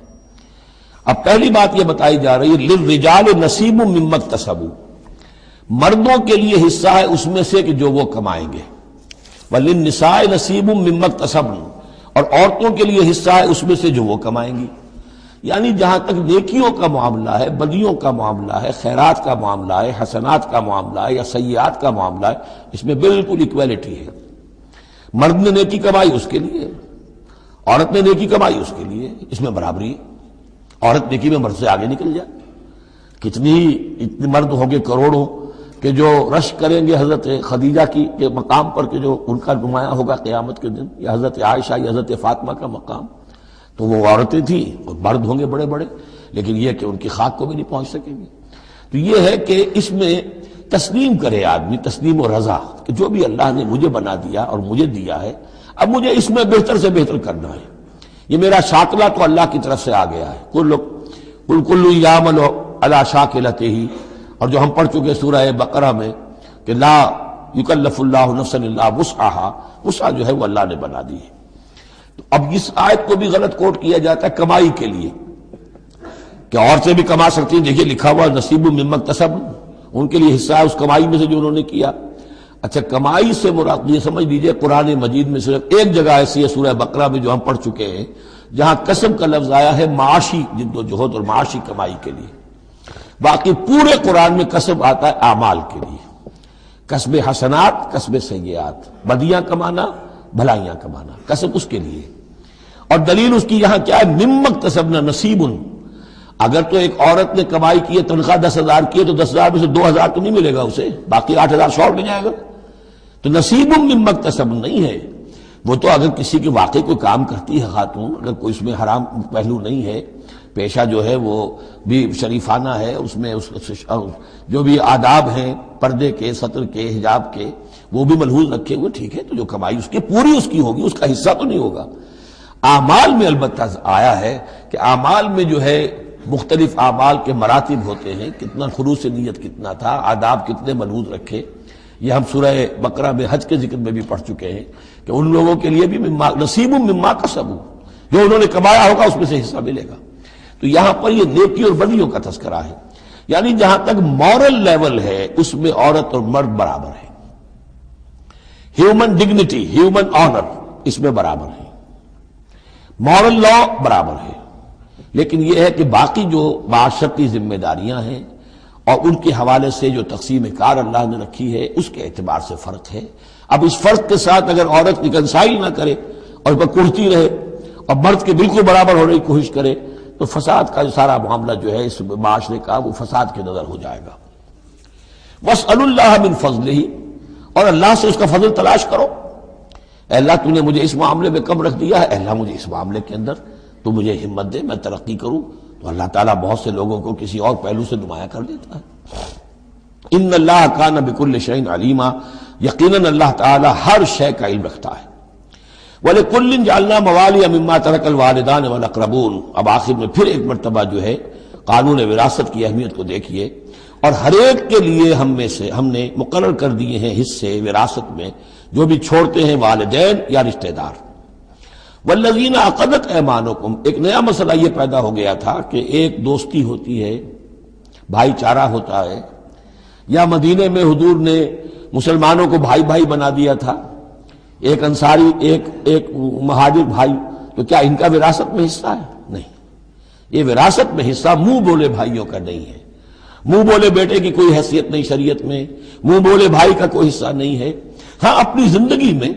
اب پہلی بات یہ بتائی جا رہی ہے للرجال نصیب مما اکتسبوا، مردوں کے لیے حصہ ہے اس میں سے کہ جو وہ کمائیں گے، وللنساء نصیب مما اکتسبن، اور عورتوں کے لیے حصہ ہے اس میں سے جو وہ کمائیں گی. یعنی جہاں تک نیکیوں کا معاملہ ہے، بدیوں کا معاملہ ہے، خیرات کا معاملہ ہے، حسنات کا معاملہ ہے یا سیئات کا معاملہ ہے، اس میں بالکل ایکویلٹی ہے. مرد نے نیکی کمائی اس کے لیے، عورت نے نیکی کمائی اس کے لیے، اس میں برابری ہے. عورت نیکی میں مرد سے آگے نکل جائے. اتنے مرد ہوں گے کروڑوں کہ جو رشک کریں گے حضرت خدیجہ کی کے مقام پر کہ جو ان کا نمایاں ہوگا قیامت کے دن، یا حضرت عائشہ یا حضرت فاطمہ کا مقام، تو وہ عورتیں تھیں اور مرد ہوں گے بڑے بڑے، لیکن یہ کہ ان کی خاک کو بھی نہیں پہنچ سکیں گے. تو یہ ہے کہ اس میں تسلیم کرے آدمی، تسلیم و رضا، کہ جو بھی اللہ نے مجھے بنا دیا اور مجھے دیا ہے، اب مجھے اس میں بہتر سے بہتر کرنا ہے. یہ میرا شاکلہ تو اللہ کی طرف سے آ گیا ہے، کل یعمل علی شاکلتہ، اور جو ہم پڑھ چکے سورہ بقرہ میں کہ لا یکلف اللہ نفسا الا وسعہا، وسع جو ہے وہ اللہ نے بنا دی ہے. تو اب اس آیت کو بھی غلط کوٹ کیا جاتا ہے کمائی کے لیے کہ عورتیں بھی کما سکتی ہیں. دیکھیے لکھا ہوا نصیب مما اکتسب، ان کے لیے حصہ ہے اس کمائی میں سے جو انہوں نے کیا. اچھا کمائی سے مراد یہ سمجھ لیجیے قرآن مجید میں صرف ایک جگہ ایسی ہے سورہ بقرہ میں جو ہم پڑھ چکے ہیں جہاں کسب کا لفظ آیا ہے معاشی جد و جہد اور معاشی کمائی کے لیے. باقی پورے قرآن میں کسب آتا ہے اعمال کے لیے، کسب حسنات، کسب سیئات، بدیاں کمانا، بھلائیاں کمانا، کسب اس کے لیے. اور دلیل اس کی یہاں کیا ہے، مما اکتسبنا نصیب. اگر تو ایک عورت نے کمائی کی ہے، تنخواہ 10,000 کی ہے تو 10,000 میں سے 2,000 تو نہیں ملے گا اسے، باقی 8,000 شارٹ لے جائے گا. تو نصیب مما اکتسب نہیں ہے وہ. تو اگر کسی کے واقعی کوئی کام کرتی ہے خاتون، اگر کوئی اس میں حرام پہلو نہیں ہے، پیشہ جو ہے وہ بھی شریفانہ ہے، اس میں جو بھی آداب ہیں پردے کے، سطر کے، حجاب کے، وہ بھی ملحوظ رکھے ہوئے، ٹھیک ہے. تو جو کمائی اس کی پوری اس کی ہوگی، اس کا حصہ تو نہیں ہوگا. اعمال میں البتہ آیا ہے کہ اعمال میں جو ہے مختلف اعمال کے مراتب ہوتے ہیں، کتنا خلوص نیت کتنا تھا، آداب کتنے ملحوظ رکھے. یہ ہم سورہ بقرہ میں حج کے ذکر میں بھی پڑھ چکے ہیں کہ ان لوگوں کے لیے بھی نصیب مما کسبوا، جو انہوں نے کمایا ہوگا اس میں سے حصہ ملے گا. تو یہاں پر یہ نیکی اور بدیوں کا تذکرہ ہے. یعنی جہاں تک مورل لیول ہے اس میں عورت اور مرد برابر ہے. ہیومن ڈگنیٹی، ہیومن آنر اس میں برابر ہے، مورل لا برابر ہے، لیکن یہ ہے کہ باقی جو معاشرتی ذمہ داریاں ہیں اور ان کے حوالے سے جو تقسیم کار اللہ نے رکھی ہے اس کے اعتبار سے فرق ہے۔ اب اس فرق کے ساتھ اگر عورت ریکنسائل نہ کرے اور وہ کرتی رہے اور مرد کے بالکل برابر ہونے کی کوشش کرے تو فساد کا سارا معاملہ جو ہے اس معاشرے کا وہ فساد کے نظر ہو جائے گا۔ وَاسْأَلُوا اللَّهَ مِن فَضْلِهِ، اور اللہ سے اس کا فضل تلاش کرو۔ اے اللہ تو نے مجھے اس معاملے میں کم رکھ دیا ہے، اے اللہ مجھے اس معاملے کے اندر تو مجھے ہمت دے، میں ترقی کروں، تو اللہ تعالیٰ بہت سے لوگوں کو کسی اور پہلو سے نمایاں کر دیتا ہے۔ ان اللہ کان بکل شیء علیما، یقیناً اللہ تعالیٰ ہر شے کا علم رکھتا ہے۔ وَلِكُلٍّ جَعَلْنَا مَوَالِيَ مِمَّا تَرَكَ الْوَالِدَانِ وَالْأَقْرَبُونَ، اب آخر میں پھر ایک مرتبہ جو ہے قانون وراثت کی اہمیت کو دیکھیے، اور ہر ایک کے لیے ہم نے مقرر کر دیے ہیں حصے وراثت میں جو بھی چھوڑتے ہیں والدین یا رشتہ دار۔ والذین عقدت ایمانکم، ایک نیا مسئلہ یہ پیدا ہو گیا تھا کہ ایک دوستی ہوتی ہے، بھائی چارہ ہوتا ہے، یا مدینے میں حضور نے مسلمانوں کو بھائی بھائی بنا دیا تھا، ایک انصاری ایک مہاجر بھائی، تو کیا ان کا وراثت میں حصہ ہے؟ نہیں، یہ وراثت میں حصہ منہ بولے بھائیوں کا نہیں ہے، منہ بولے بیٹے کی کوئی حیثیت نہیں شریعت میں، منہ بولے بھائی کا کوئی حصہ نہیں ہے۔ ہاں اپنی زندگی میں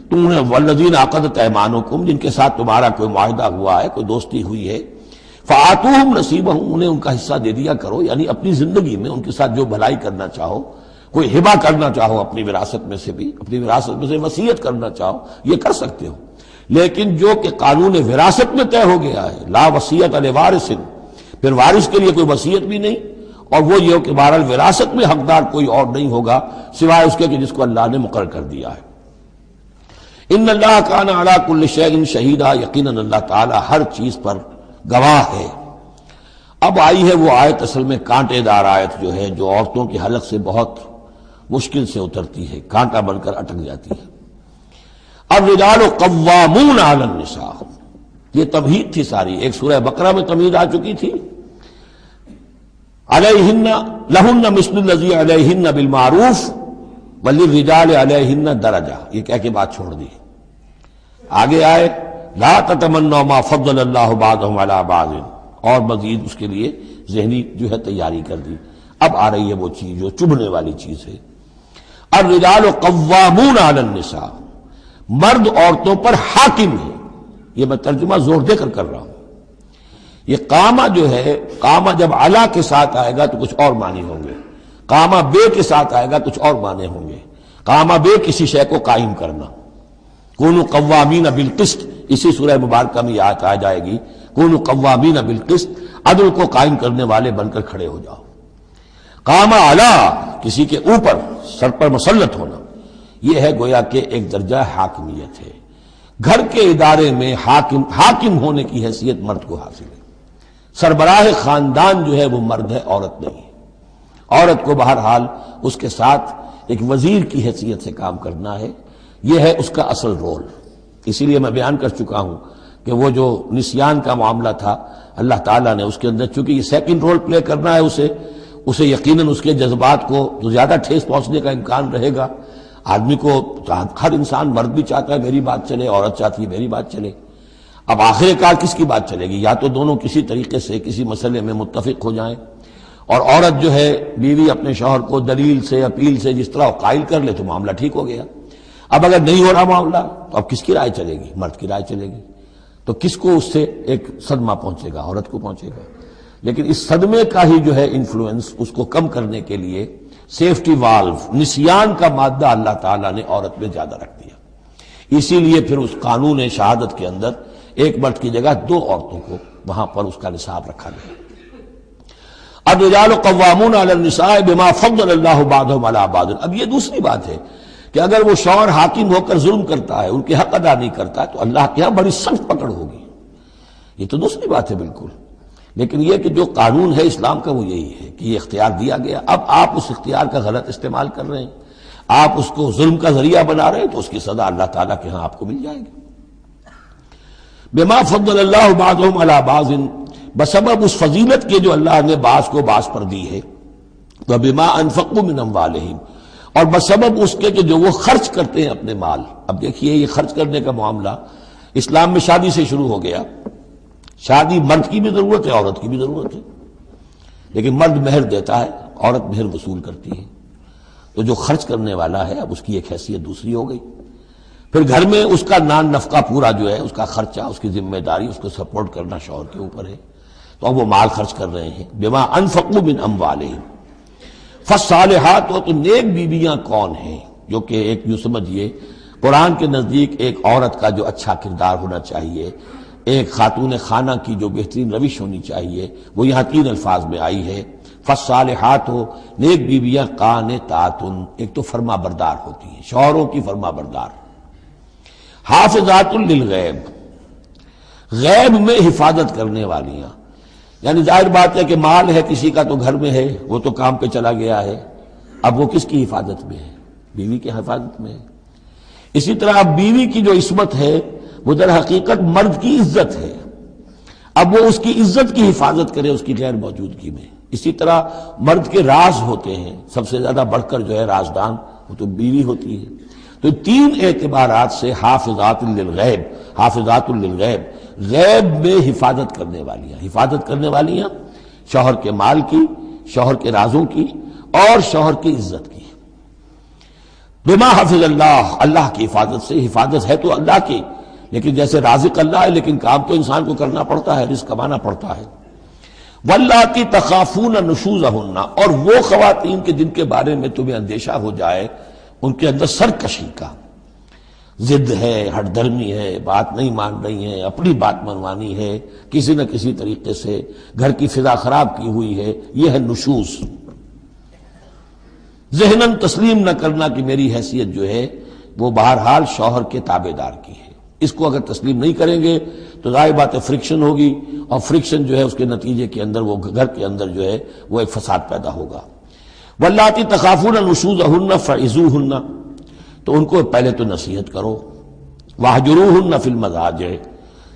تم نے والذین عقدت ایمانکم، جن کے ساتھ تمہارا کوئی معاہدہ ہوا ہے، کوئی دوستی ہوئی ہے، فآتوہم نصیبہم، انہیں ان کا حصہ دے دیا کرو، یعنی اپنی زندگی میں ان کے ساتھ جو بھلائی کرنا چاہو، کوئی ہبہ کرنا چاہو اپنی وراثت میں سے بھی، اپنی وراثت میں سے وصیت کرنا چاہو، یہ کر سکتے ہو، لیکن جو کہ قانون وراثت میں طے ہو گیا ہے، لا وصیت لوارث، پھر وارث کے لیے کوئی وصیت بھی نہیں، اور وہ یہ کہ بہرحال وراثت میں حقدار کوئی اور نہیں ہوگا سوائے اس کے کہ جس کو اللہ نے مقرر کر دیا ہے۔ ان اللہ کان علی کل شیء شہیدا، یقیناً اللہ تعالی ہر چیز پر گواہ ہے۔ اب آئی ہے وہ آیت، اصل میں کانٹے دار آیت جو ہے، جو عورتوں کی حلق سے بہت مشکل سے اترتی ہے، کانٹا بن کر اٹک جاتی ہے۔ الرجال قوامون علی النساء، یہ تمہید تھی ساری، ایک سورہ بقرہ میں تمہید آ چکی تھی، علیہن لہن مثل الذی علیہن بالمعروف وللرجال علیہن درجہ، یہ کہہ کے بات چھوڑ دی۔ آگے آئے لا تتمنوا ما فضل اللہ بعضهم علی بعض، اور مزید اس کے لیے ذہنی جو ہے تیاری کر دی۔ اب آ رہی ہے وہ چیز جو چبھنے والی چیز ہے۔ الرجال قوامون علی النساء، مرد عورتوں پر حاکم ہے، یہ میں ترجمہ زور دے کر رہا ہوں۔ یہ قامہ جو ہے، قامہ جب علا کے ساتھ آئے گا تو کچھ اور معنی ہوں گے، قامہ بے کے ساتھ آئے گا کچھ اور معنی ہوں گے۔ قامہ بے کسی شے کو قائم کرنا، کونوا قوامین بالقسط، اسی سورہ مبارکہ میں یہ آیت آ جائے گی، کونوا قوامین بالقسط، عدل کو قائم کرنے والے بن کر کھڑے ہو جاؤ۔ قامہ علا، کسی کے اوپر سر پر مسلط ہونا، یہ ہے گویا کہ ایک درجہ حاکمیت ہے۔ گھر کے ادارے میں حاکم ہونے کی حیثیت مرد کو حاصل ہے۔ سربراہ خاندان جو ہے وہ مرد ہے، عورت نہیں ہے۔ عورت کو بہرحال اس کے ساتھ ایک وزیر کی حیثیت سے کام کرنا ہے، یہ ہے اس کا اصل رول۔ اسی لیے میں بیان کر چکا ہوں کہ وہ جو نسیان کا معاملہ تھا، اللہ تعالیٰ نے اس کے اندر چونکہ یہ سیکنڈ رول پلے کرنا ہے اسے یقیناً اس کے جذبات کو تو زیادہ ٹھیس پہنچنے کا امکان رہے گا۔ آدمی کو، ہر انسان، مرد بھی چاہتا ہے میری بات چلے، عورت چاہتی ہے میری بات چلے۔ اب آخر کار کس کی بات چلے گی؟ یا تو دونوں کسی طریقے سے کسی مسئلے میں متفق ہو جائیں، اور عورت جو ہے بیوی اپنے شوہر کو دلیل سے، اپیل سے جس طرح قائل کر لے تو معاملہ ٹھیک ہو گیا۔ اب اگر نہیں ہو رہا معاملہ تو اب کس کی رائے چلے گی؟ مرد کی رائے چلے گی، تو کس کو اس سے ایک صدمہ پہنچے گا؟ عورت کو پہنچے گا۔ لیکن اس صدمے کا ہی جو ہے انفلوئنس، اس کو کم کرنے کے لیے سیفٹی والو، نسیان کا مادہ اللہ تعالیٰ نے عورت میں زیادہ رکھ دیا۔ اسی لیے پھر اس قانون شہادت کے اندر ایک مرد کی جگہ 2 عورتوں کو وہاں پر اس کا نصاب رکھا گیا۔ الرجال قوامون علی النساء بما فضل اللہ بعضهم علی بعض، اب یہ دوسری بات ہے کہ اگر وہ شوہر حاکم ہو کر ظلم کرتا ہے، ان کے حق ادا نہیں کرتا ہے، تو اللہ کے یہاں بڑی سخت پکڑ ہوگی، یہ تو دوسری بات ہے بالکل۔ لیکن یہ کہ جو قانون ہے اسلام کا وہ یہی ہے کہ یہ اختیار دیا گیا، اب آپ اس اختیار کا غلط استعمال کر رہے ہیں، آپ اس کو ظلم کا ذریعہ بنا رہے ہیں، تو اس کی سزا اللہ تعالیٰ کے ہاں آپ کو مل جائے گی۔ بما فضل اللہ بعضهم علی بعض، بسبب اس فضیلت کے جو اللہ نے بعض کو بعض پر دی ہے، وبما انفقوا من اموالہم، اور بسبب اس کے کہ جو وہ خرچ کرتے ہیں اپنے مال. اب دیکھیے یہ خرچ کرنے کا معاملہ اسلام میں شادی سے شروع ہو گیا. شادی مرد کی بھی ضرورت ہے، عورت کی بھی ضرورت ہے، لیکن مرد مہر دیتا ہے، عورت مہر وصول کرتی ہے. تو جو خرچ کرنے والا ہے اب اس کی ایک حیثیت دوسری ہو گئی. پھر گھر میں اس کا نان نفقہ پورا جو ہے، اس کا خرچہ، اس کی ذمہ داری، اس کو سپورٹ کرنا شوہر کے اوپر ہے. تو اب وہ مال خرچ کر رہے ہیں. بما انفقوا من اموالہم. فالصالحات، تو نیک بیویاں کون ہیں؟ جو کہ ایک یوں سمجھیے قرآن کے نزدیک ایک عورت کا جو اچھا کردار ہونا چاہیے، ایک خاتون خانہ کی جو بہترین روش ہونی چاہیے، وہ یہاں 3 الفاظ میں آئی ہے. فالصالحات، ہو نیک بیویاں، قانتات، ایک تو فرما بردار ہوتی ہیں، شوہروں کی فرما بردار. حافظات للغیب، غیب میں حفاظت کرنے والیاں. یعنی ظاہر بات ہے کہ مال ہے کسی کا تو گھر میں ہے، وہ تو کام پہ چلا گیا ہے، اب وہ کس کی حفاظت میں ہے؟ بیوی کی حفاظت میں ہے. اسی طرح اب بیوی کی جو عصمت ہے وہ در حقیقت مرد کی عزت ہے. اب وہ اس کی عزت کی حفاظت کرے اس کی غیر موجودگی میں. اسی طرح مرد کے راز ہوتے ہیں، سب سے زیادہ بڑھ کر جو ہے رازدان وہ تو بیوی ہوتی ہے. تو 3 اعتبارات سے حافظات للغیب، حافظات للغیب، غیب میں حفاظت کرنے والیاں. حفاظت کرنے والیاں شوہر کے مال کی، شوہر کے رازوں کی، اور شوہر کی عزت کی. بما حفظ اللہ، اللہ کی حفاظت سے. حفاظت ہے تو اللہ کی، لیکن جیسے رازق اللہ ہے لیکن کام تو انسان کو کرنا پڑتا ہے، رزق کمانا پڑتا ہے. واللاتی تخافون نشوزہن، اور وہ خواتین کے جن کے بارے میں تمہیں اندیشہ ہو جائے ان کے اندر سرکشی کا، ضد ہے، ہٹ دھرمی ہے، بات نہیں مان رہی ہیں، اپنی بات منوانی ہے، کسی نہ کسی طریقے سے گھر کی فضا خراب کی ہوئی ہے، یہ ہے نشوز. ذہناً تسلیم نہ کرنا کہ میری حیثیت جو ہے وہ بہرحال شوہر کے تابع دار کی ہے. اس کو اگر تسلیم نہیں کریں گے تو ظاہر بات ہے فرکشن ہوگی، اور فرکشن جو ہے اس کے نتیجے کے اندر وہ گھر کے اندر جو ہے وہ ایک فساد پیدا ہوگا. واللاتی تخافون نشوزہن فعظوہن، تو ان کو پہلے تو نصیحت کرو. واہجروہن فی المضاجع،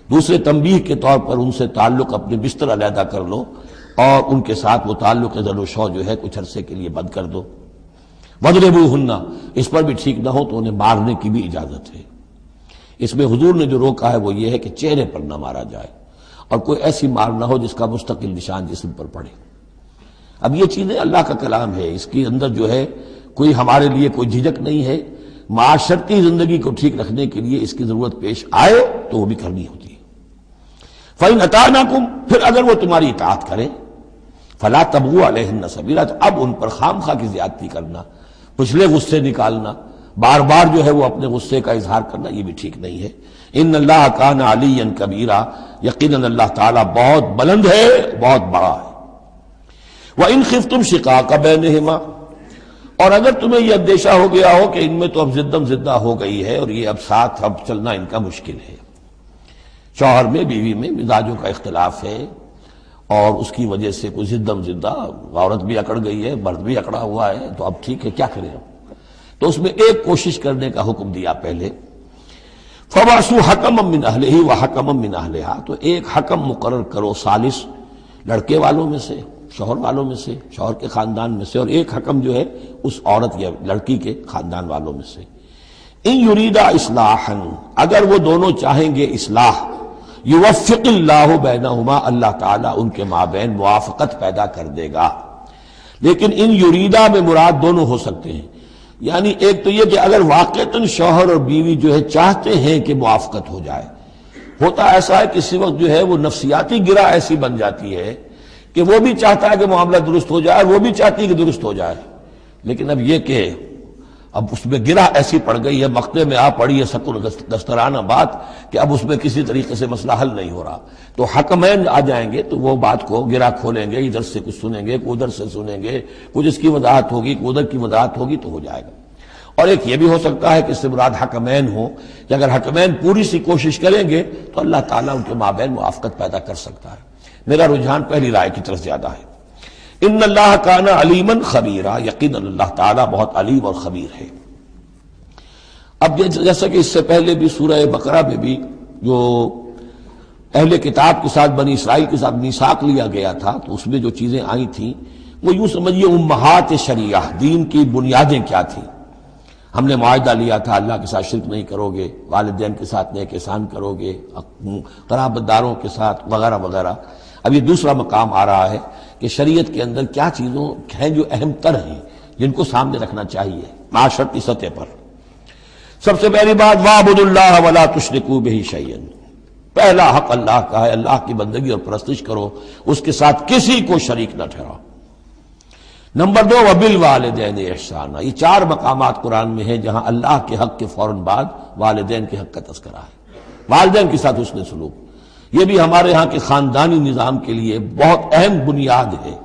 دوسرے تنبیہ کے طور پر ان سے تعلق اپنے بستر علیحدہ کر لو، اور ان کے ساتھ وہ تعلق ضر و شو جو ہے کچھ عرصے کے لیے بند کر دو. وَاضْرِبُوهُنَّ، اس پر بھی ٹھیک نہ ہو تو انہیں مارنے کی بھی اجازت ہے. اس میں حضور نے جو روکا ہے وہ یہ ہے کہ چہرے پر نہ مارا جائے، اور کوئی ایسی مار نہ ہو جس کا مستقل نشان جسم پر پڑے. اب یہ چیزیں اللہ کا کلام ہے، اس کے اندر جو ہے کوئی ہمارے لیے کوئی جھجک نہیں ہے. معاشرتی زندگی کو ٹھیک رکھنے کے لیے اس کی ضرورت پیش آئے تو وہ بھی کرنی ہوتی ہے. فَإِنْ أَطَعْنَكُمْ، پھر اگر وہ تمہاری اطاعت کریں، فَلَا تَبْغُوا عَلَيْهِنَّ سَبِيلًا، تو اب ان پر خام خواہ کی زیادتی کرنا، پچھلے غصے نکالنا، بار بار جو ہے وہ اپنے غصے کا اظہار کرنا، یہ بھی ٹھیک نہیں ہے. ان اللہ کان علیٰ کبیرا، یقیناً اللہ تعالیٰ بہت بلند ہے، بہت بڑا ہے. وَإِنْ خِفْتُمْ شِقَاقَ بَيْنِهِمَا، اور اگر تمہیں یہ اندیشہ ہو گیا ہو کہ ان میں تو اب زدم زدہ ہو گئی ہے اور یہ اب ساتھ اب چلنا ان کا مشکل ہے، شوہر میں بیوی میں مزاجوں کا اختلاف ہے، اور اس کی وجہ سے کوئی زدم زدہ، عورت بھی اکڑ گئی ہے، مرد بھی اکڑا ہوا ہے، تو اب ٹھیک ہے کیا کریں ہم؟ تو اس میں ایک کوشش کرنے کا حکم دیا پہلے. فَبَعْثُوا حَكَمًا مِّنْ أَهْلِهِ وَحَكَمًا مِّنْ أَهْلِهَا، تو ایک حکم مقرر کرو ثالث، لڑکے والوں میں سے، شوہر والوں میں سے، شوہر کے خاندان میں سے، اور ایک حکم جو ہے اس عورت یا لڑکی کے خاندان والوں میں سے. ان یریدا اصلاحا، اگر وہ دونوں چاہیں گے اصلاح، یوفق اللہ بینہما، اللہ تعالیٰ ان کے مابین موافقت پیدا کر دے گا. لیکن ان یریدا میں مراد دونوں ہو سکتے ہیں، یعنی ایک تو یہ کہ اگر واقعتاً شوہر اور بیوی جو ہے چاہتے ہیں کہ موافقت ہو جائے. ہوتا ایسا ہے کسی وقت جو ہے وہ نفسیاتی گرہ ایسی بن جاتی ہے کہ وہ بھی چاہتا ہے کہ معاملہ درست ہو جائے، وہ بھی چاہتی ہے کہ درست ہو جائے، لیکن اب یہ کہ اب اس میں گرہ ایسی پڑ گئی ہے، مقطع میں آ پڑی ہے سکون دسترانہ بات، کہ اب اس میں کسی طریقے سے مسئلہ حل نہیں ہو رہا. تو حکمین آ جائیں گے تو وہ بات کو گرہ کھولیں گے، ادھر سے کچھ سنیں گے، ادھر سے سنیں گے، کچھ اس کی وضاحت ہوگی، ادھر کی وضاحت ہوگی تو ہو جائے گا. اور ایک یہ بھی ہو سکتا ہے کہ اس سے مراد حکمین ہو، کہ اگر حکمین پوری سی کوشش کریں گے تو اللہ تعالیٰ ان کے مابین موافقت پیدا کر سکتا ہے. میرا رجحان پہلی رائے کی طرف زیادہ ہے. ان اللہ کان علیما خبیرا، یقیناً اللہ تعالیٰ بہت علیم اور خبیر ہے. اب جیسا کہ اس سے پہلے بھی سورہ بقرہ میں بھی جو اہل کتاب کے ساتھ بنی اسرائیل کے ساتھ میثاق لیا گیا تھا، تو اس میں جو چیزیں آئی تھیں وہ یوں سمجھیے امہات شریعہ، دین کی بنیادیں کیا تھیں۔ ہم نے معاہدہ لیا تھا اللہ کے ساتھ شرک نہیں کرو گے، والدین کے ساتھ نیک احسان کرو گے، قرابت داروں کے ساتھ وغیرہ وغیرہ۔ اب یہ دوسرا مقام آ رہا ہے کہ شریعت کے اندر کیا چیزوں ہیں جو اہم تر ہیں، جن کو سامنے رکھنا چاہیے معاشرتی سطح پر۔ سب سے پہلی بات وَاعْبُدُوا اللَّهَ وَلَا تُشْرِكُوا بِهِ شَيْئًا، پہلا حق اللہ کا ہے، اللہ کی بندگی اور پرستش کرو، اس کے ساتھ کسی کو شریک نہ ٹھہراؤ۔ نمبر 2 وَبِالْوَالِدَيْنِ إِحْسَانًا، یہ 4 مقامات قرآن میں ہیں جہاں اللہ کے حق کے فوراً بعد والدین کے حق کا تذکرہ ہے۔ والدین کے ساتھ حسن سلوک، یہ بھی ہمارے ہاں کے خاندانی نظام کے لیے بہت اہم بنیاد ہے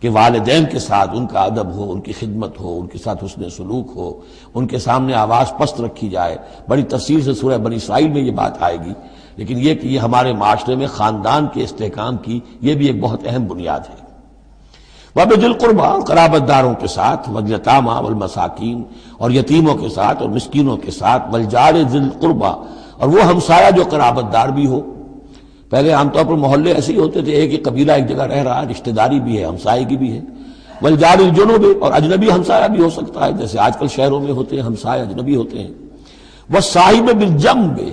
کہ والدین کے ساتھ ان کا ادب ہو، ان کی خدمت ہو، ان کے ساتھ حسن سلوک ہو، ان کے سامنے آواز پست رکھی جائے۔ بڑی تفصیل سے سورہ بنی اسرائیل میں یہ بات آئے گی، لیکن یہ کہ یہ ہمارے معاشرے میں خاندان کے استحکام کی یہ بھی ایک بہت اہم بنیاد ہے۔ وَبِذِي الْقُرْبَىٰ، قرابت داروں کے ساتھ، وَالْيَتَامَىٰ وَالْمَسَاکِین، اور یتیموں کے ساتھ اور مسکینوں کے ساتھ، وَالْجَارِ ذِي الْقُرْبَىٰ، اور وہ ہمسایہ جو قرابت دار بھی ہو۔ پہلے عام طور پر محلے ایسے ہی ہوتے تھے، ایک ہی قبیلہ ایک جگہ رہ رہا ہے، رشتہ داری بھی ہے، ہمسائے بھی ہے۔ وَالْجَارِ الْجُنُبِ، اور اجنبی ہمسایہ بھی ہو سکتا ہے، جیسے آج کل شہروں میں ہوتے ہیں ہمسایہ اجنبی ہوتے ہیں۔ وَالصَّاحِبِ بِالْجَنبِ،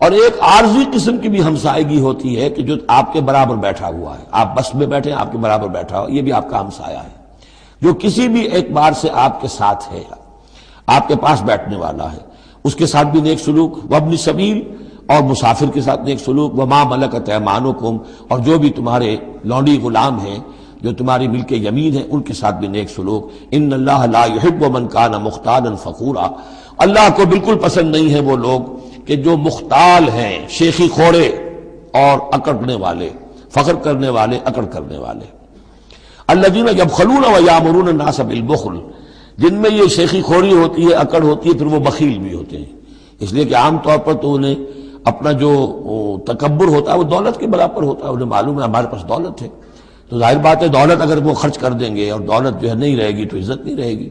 اور ایک عارضی قسم کی بھی ہمسائیگی ہوتی ہے کہ جو آپ کے برابر بیٹھا ہوا ہے، آپ بس میں بیٹھے ہیں آپ کے برابر بیٹھا ہوا، یہ بھی آپ کا ہمسایہ ہے، جو کسی بھی اعتبار سے آپ کے ساتھ ہے، آپ کے پاس بیٹھنے والا ہے، اس کے ساتھ بھی نیک سلوک۔ وابن سبیل، اور مسافر کے ساتھ نیک سلوک۔ وما ملکت ایمانکم، اور جو بھی تمہارے لونڈی غلام ہیں، جو تمہاری ملک یمین ہیں، ان کے ساتھ بھی نیک سلوک۔ ان اللہ لا يحب من کان مختالا فخورا، اللہ کو بالکل پسند نہیں ہے وہ لوگ کہ جو مختال ہیں، شیخی خوڑے اور اکڑنے والے، فخر کرنے والے، اکڑ کرنے والے۔ الذین یبخلون ویامرون الناس بالبخل، جن میں یہ شیخی خوری ہوتی ہے، اکڑ ہوتی ہے، پھر وہ بخیل بھی ہوتے ہیں، اس لیے کہ عام طور پر تو انہیں اپنا جو تکبر ہوتا ہے وہ دولت کے برابر ہوتا ہے، انہیں معلوم ہے ہمارے پاس دولت ہے، تو ظاہر بات ہے دولت اگر وہ خرچ کر دیں گے اور دولت جو ہے نہیں رہے گی تو عزت نہیں رہے گی۔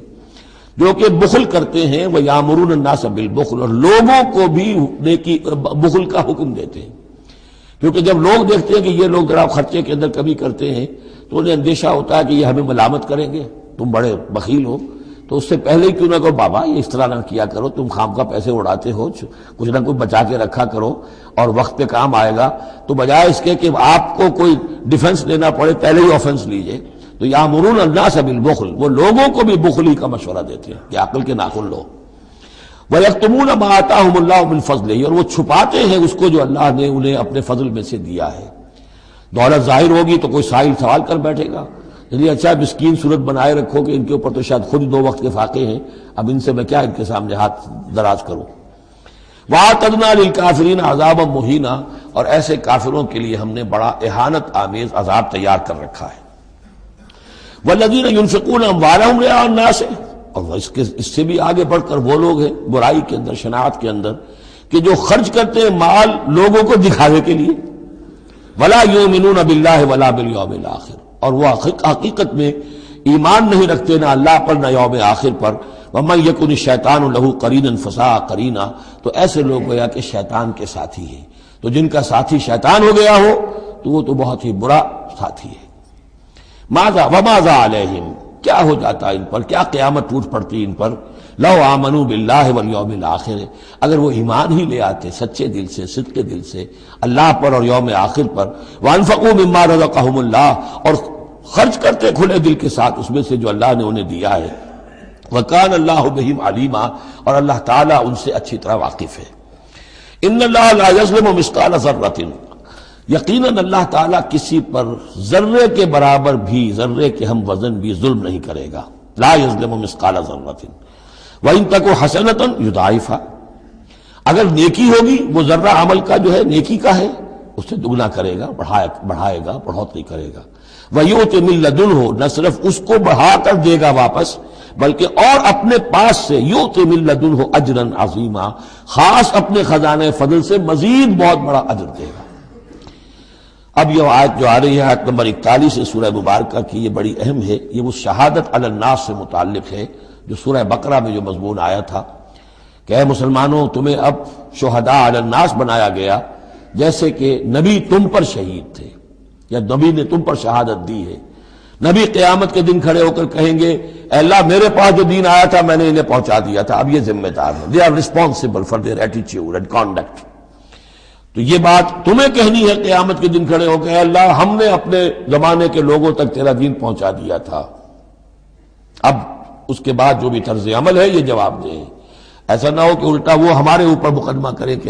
جو کہ بخل کرتے ہیں وہ یامرون الناس بالبخل، اور لوگوں کو بھی نیکی بخل کا حکم دیتے ہیں، کیونکہ جب لوگ دیکھتے ہیں کہ یہ لوگ ذرا خرچے کے اندر کمی کرتے ہیں تو انہیں اندیشہ ہوتا ہے کہ یہ ہمیں ملامت کریں گے، تم بڑے بخیل ہو، تو اس سے پہلے ہی کیوں نہ کہو بابا یہ اس طرح نہ کیا کرو، تم خام کا پیسے اڑاتے ہو، کچھ نہ کچھ بچا کے رکھا کرو اور وقت پہ کام آئے گا، تو بجائے اس کے کہ آپ کو کوئی ڈیفنس لینا پڑے پہلے ہی آفنس لیجئے، تو یامرون الناس بالبخل، وہ لوگوں کو بھی بخلی کا مشورہ دیتے ہیں کہ عقل کے ناخن لو۔ وَيَكْتُمُونَ مَا آتَاهُمُ اللَّهُ مِنْ فَضْلِهِ، اور وہ چھپاتے ہیں اس کو جو اللہ نے انہیں اپنے فضل میں سے دیا ہے۔ دولت ظاہر ہوگی تو کوئی سائل سوال کر بیٹھے گا، یعنی اچھا مسکین صورت بنائے رکھو کہ ان کے اوپر تو شاید خود 2 وقت کے فاقے ہیں، اب ان سے میں کیا ان کے سامنے ہاتھ دراز کروں۔ وَأَعْتَدْنَا لِلْكَافِرِينَ عَذَابًا مُهِينًا، اور ایسے کافروں کے لیے ہم نے بڑا اہانت آمیز عذاب تیار کر رکھا ہے۔ وَالَّذِينَ يُنْفِقُونَ أَمْوَالَهُمْ رِئَاءَ النَّاسِ، اور اس سے بھی آگے بڑھ کر وہ لوگ ہیں برائی کے اندر، شناعت کے اندر، کہ جو خرچ کرتے ہیں مال لوگوں کو دکھاوے کے لیے۔ وَلَا يُؤْمِنُونَ بِاللَّهِ وَلَا بِالْيَوْمِ الْآخِرِ، اور وہ حقیقت میں ایمان نہیں رکھتے نہ اللہ پر نہ یوم آخر پر۔ وَمَن يَكُنِ الشَّيْطَانُ لَهُ قَرِينًا فَسَاءَ قَرِينًا، تو ایسے لوگ گویا کہ شیطان کے ساتھی ہیں، تو جن کا ساتھی شیطان ہو گیا ہو تو وہ تو بہت ہی برا ساتھی ہے۔ ماذا وماذا علیہم، کیا ہو جاتا ان پر، کیا قیامت ٹوٹ پڑتی ان پر۔ لو آمنوا باللہ والیوم الآخر، اگر وہ ایمان ہی لے آتے سچے دل سے، صدق دل سے اللہ پر اور یوم آخر پر۔ وانفقوا مما رزقهم اللہ، اور خرچ کرتے کھلے دل کے ساتھ اس میں سے جو اللہ نے انہیں دیا ہے۔ وکان اللہ بہم علیما، اور اللہ تعالیٰ ان سے اچھی طرح واقف ہے۔ ان اللہ لا یظلم مثقال ذرۃ، یقیناً اللہ تعالیٰ کسی پر ذرے کے برابر بھی، ذرے کے ہم وزن بھی ظلم نہیں کرے گا۔ لا یظلم مثقال ذرۃ وَإِن تَكُ حَسَنَةً يُضَاعِفْهَا، اگر نیکی ہوگی، وہ ذرہ عمل کا جو ہے نیکی کا ہے، اس سے دگنا کرے گا، بڑھائے گا، بڑھوتری کرے گا۔ وَيُؤْتِ مِن لَّدُنْهُ، نہ صرف اس کو بڑھا کر دے گا واپس، بلکہ اور اپنے پاس سے یؤتِ مِن لَّدُنْهُ أَجْرًا عَظِیمًا، خاص اپنے خزانے فضل سے مزید بہت بڑا اجر دے گا۔ اب یہ آیت جو آ رہی ہے، آیت نمبر 41 سے سورہ مبارکہ کی، یہ بڑی اہم ہے، یہ وہ شہادت علی الناس سے متعلق ہے جو سورہ بقرہ میں جو مضمون آیا تھا کہ اے مسلمانوں تمہیں اب شہداء علی الناس بنایا گیا، جیسے کہ نبی تم پر شہید تھے یا نبی نے تم پر شہادت دی ہے۔ نبی قیامت کے دن کھڑے ہو کر کہیں گے اے اللہ میرے پاس جو دین آیا تھا میں نے انہیں پہنچا دیا تھا، اب یہ ذمہ دار ہیں، they are responsible for their attitude and conduct. تو یہ بات تمہیں کہنی ہے قیامت کے دن کھڑے ہو کے اے اللہ ہم نے اپنے زمانے کے لوگوں تک تیرا دین پہنچا دیا تھا، اب اس کے بعد جو بھی طرز عمل ہے یہ جواب دیں۔ ایسا نہ ہو کہ الٹا وہ ہمارے اوپر مقدمہ کرے کہ